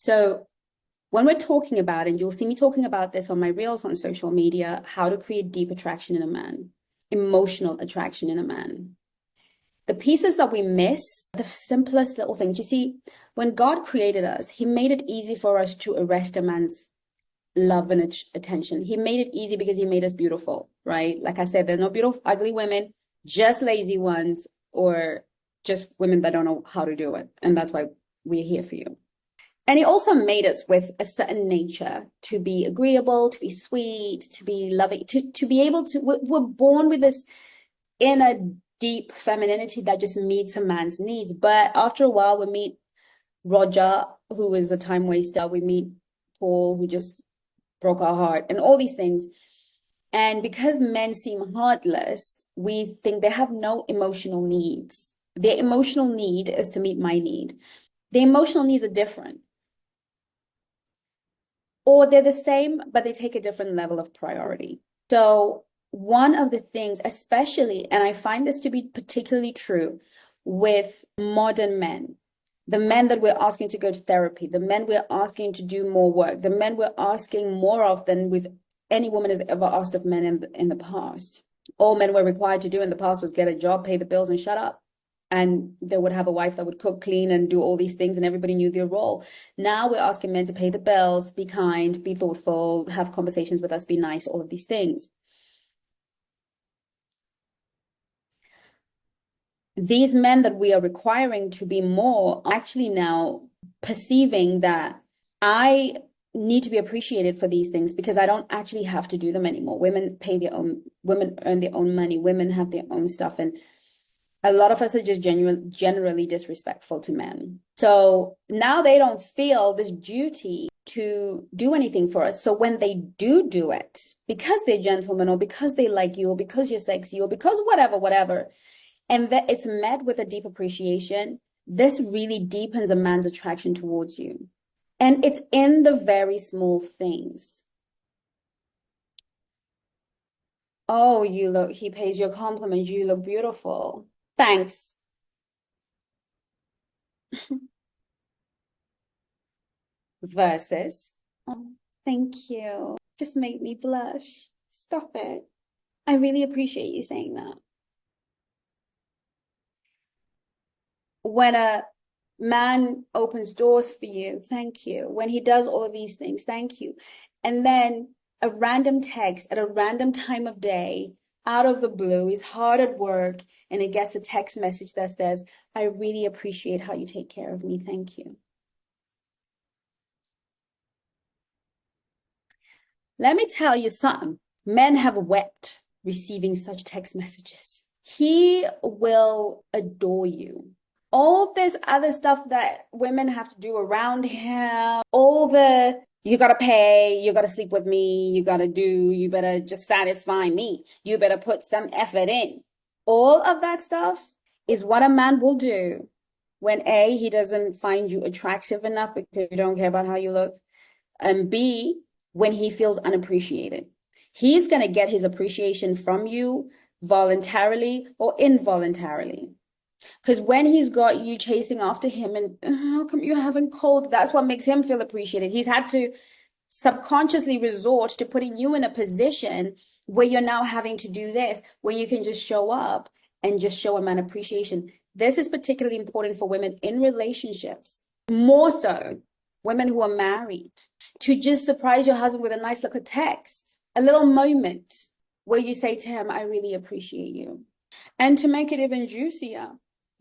So when we're talking about, and you'll see me talking about this on my reels on social media, how to create deep attraction in a man, emotional attraction in a man. The pieces that we miss, the simplest little things. You see, when God created us, he made it easy for us to arrest a man's love and attention. He made it easy because he made us beautiful, right? Like I said, there's no beautiful, ugly women, just lazy ones, or just women that don't know how to do it. And that's why we're here for you. And he also made us with a certain nature to be agreeable, to be sweet, to be loving, to be able to, we're born with this inner deep femininity that just meets a man's needs. But after a while, we meet Roger, who is a time waster. We meet Paul, who just broke our heart, and all these things. And because men seem heartless, we think they have no emotional needs. Their emotional need is to meet my need. The emotional needs are different. Or they're the same, but they take a different level of priority. So one of the things, especially, and I find this to be particularly true with modern men, the men that we're asking to go to therapy, the men we're asking to do more work, the men we're asking more of than with any woman has ever asked of men in the past. All men were required to do in the past was get a job, pay the bills, and shut up. And they would have a wife that would cook, clean, and do all these things, and everybody knew their role. Now we're asking men to pay the bills, be kind, be thoughtful, have conversations with us, be nice, all of these things. These men that we are requiring to be more are actually now perceiving that I need to be appreciated for these things because I don't actually have to do them anymore. Women pay their own, women earn their own money, women have their own stuff, and a lot of us are just generally disrespectful to men. So now they don't feel this duty to do anything for us. So when they do it, because they're gentlemen or because they like you or because you're sexy or because whatever, and that it's met with a deep appreciation, this really deepens a man's attraction towards you. And it's in the very small things. Oh, he pays you a compliment, you look beautiful. Thanks. Versus, oh, thank you. Just make me blush. Stop it. I really appreciate you saying that. When a man opens doors for you, thank you. When he does all of these things, thank you. And then a random text at a random time of day, out of the blue, he's hard at work, and he gets a text message that says, I really appreciate how you take care of me. Thank you. Let me tell you something. Men have wept receiving such text messages. He will adore you. All this other stuff that women have to do around him, all the you gotta pay, you gotta sleep with me, you better just satisfy me, you better put some effort in. All of that stuff is what a man will do when A, he doesn't find you attractive enough because you don't care about how you look, and B, when he feels unappreciated. He's going to get his appreciation from you voluntarily or involuntarily. Because when he's got you chasing after him and how come you haven't called, that's what makes him feel appreciated. He's had to subconsciously resort to putting you in a position where you're now having to do this, where you can just show up and just show a man appreciation. This is particularly important for women in relationships, more so women who are married, to just surprise your husband with a nice little text, a little moment where you say to him, I really appreciate you. And to make it even juicier,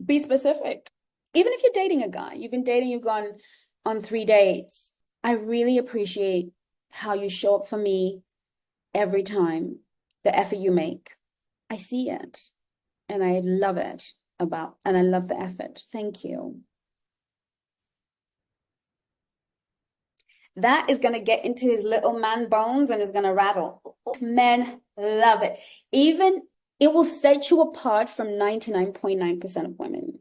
be specific. Even if you're dating a guy, you've been dating, you've gone on 3 dates, I really appreciate how you show up for me every time, the effort you make. I see it and I love it and I love the effort. Thank you. That is going to get into his little man bones and is going to rattle. Men love it. Even it will set you apart from 99.9% of women.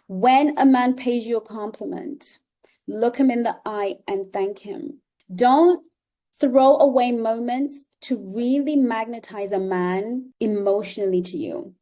When a man pays you a compliment, look him in the eye and thank him. Don't throw away moments to really magnetize a man emotionally to you.